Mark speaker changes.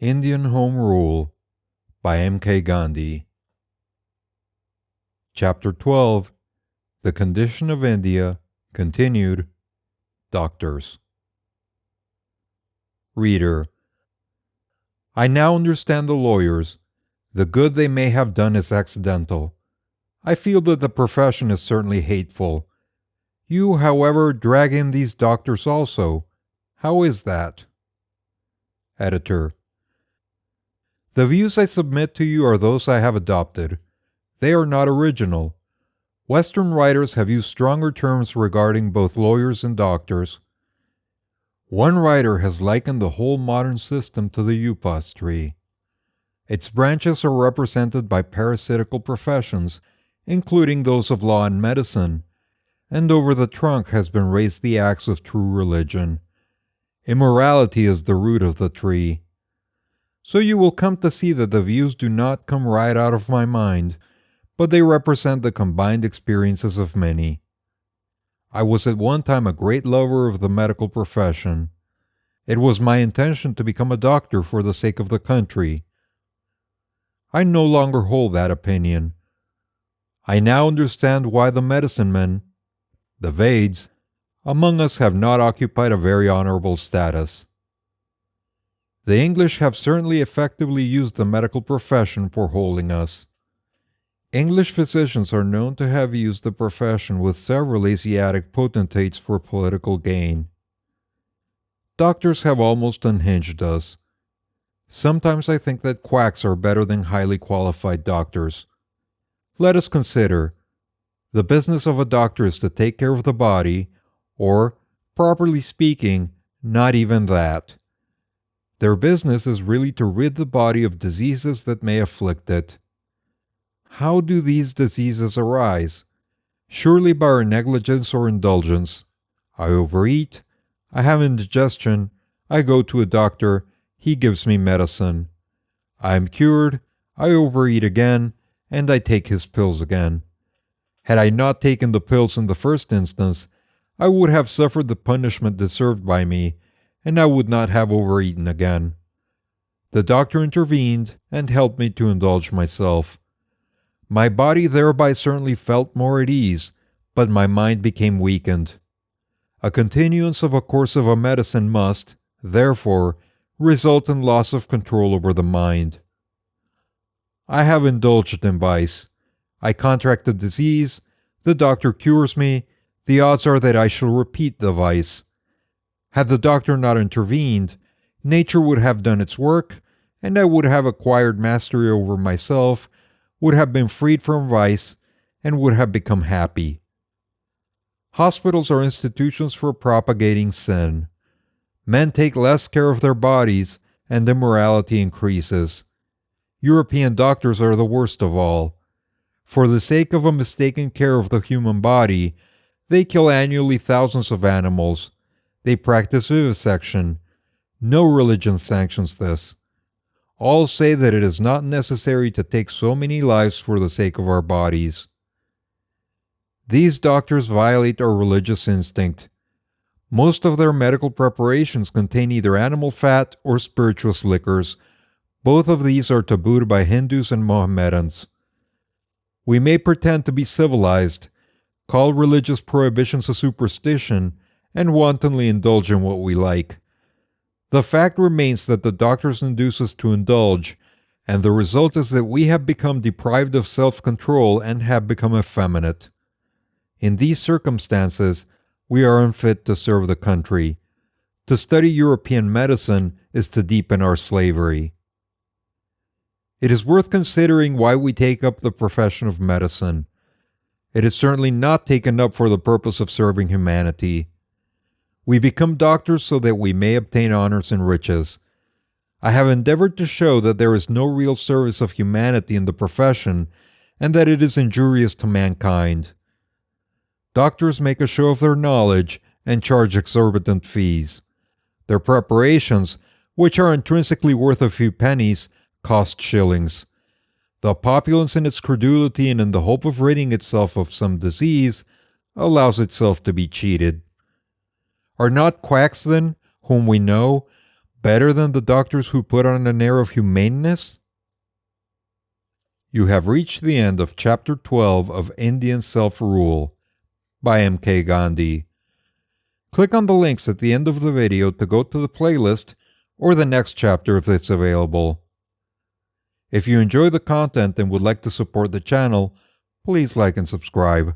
Speaker 1: Indian Home Rule by M.K. Gandhi. Chapter 12 The Condition of India, Continued. Doctors. Reader, I now understand the lawyers. The good they may have done is accidental. I feel that the profession is certainly hateful. You, however, drag in these doctors also. How is that? Editor. The views I submit to you are those I have adopted. They are not original. Western writers have used stronger terms regarding both lawyers and doctors. One writer has likened the whole modern system to the upas tree. Its branches are represented by parasitical professions, including those of law and medicine, and over the trunk has been raised the axe of true religion. Immorality is the root of the tree. So you will come to see that the views do not come right out of my mind, but they represent the combined experiences of many. I was at one time a great lover of the medical profession. It was my intention to become a doctor for the sake of the country. I no longer hold that opinion. I now understand why the medicine men, the Veds, among us have not occupied a very honorable status. The English have certainly effectively used the medical profession for holding us. English physicians are known to have used the profession with several Asiatic potentates for political gain. Doctors have almost unhinged us. Sometimes I think that quacks are better than highly qualified doctors. Let us consider. The business of a doctor is to take care of the body, or, properly speaking, not even that. Their business is really to rid the body of diseases that may afflict it. How do these diseases arise? Surely by our negligence or indulgence. I overeat, I have indigestion, I go to a doctor, he gives me medicine. I am cured, I overeat again, and I take his pills again. Had I not taken the pills in the first instance, I would have suffered the punishment deserved by me, and I would not have overeaten again. The doctor intervened and helped me to indulge myself. My body thereby certainly felt more at ease, but my mind became weakened. A continuance of a course of a medicine must, therefore, result in loss of control over the mind. I have indulged in vice. I contract a disease, the doctor cures me, the odds are that I shall repeat the vice. Had the doctor not intervened, nature would have done its work, and I would have acquired mastery over myself, would have been freed from vice, and would have become happy. Hospitals are institutions for propagating sin. Men take less care of their bodies, and immorality increases. European doctors are the worst of all. For the sake of a mistaken care of the human body, they kill annually thousands of animals. They practice vivisection. No religion sanctions this. All say that it is not necessary to take so many lives for the sake of our bodies. These doctors violate our religious instinct. Most of their medical preparations contain either animal fat or spirituous liquors. Both of these are tabooed by Hindus and Mohammedans. We may pretend to be civilized, call religious prohibitions a superstition, and wantonly indulge in what we like. The fact remains that the doctors induce us to indulge, and the result is that we have become deprived of self-control and have become effeminate. In these circumstances, we are unfit to serve the country. To study European medicine is to deepen our slavery. It is worth considering why we take up the profession of medicine. It is certainly not taken up for the purpose of serving humanity. We become doctors so that we may obtain honors and riches. I have endeavored to show that there is no real service of humanity in the profession, and that it is injurious to mankind. Doctors make a show of their knowledge and charge exorbitant fees. Their preparations, which are intrinsically worth a few pennies, cost shillings. The populace in its credulity and in the hope of ridding itself of some disease, allows itself to be cheated. Are not quacks, then, whom we know, Better than the doctors who put on an air of humaneness? You have reached the end of Chapter 12 of Indian Self-Rule by M.K. Gandhi. Click on the links at the end of the video to go to the playlist or the next chapter if it's available. If you enjoy the content and would like to support the channel, please like and subscribe.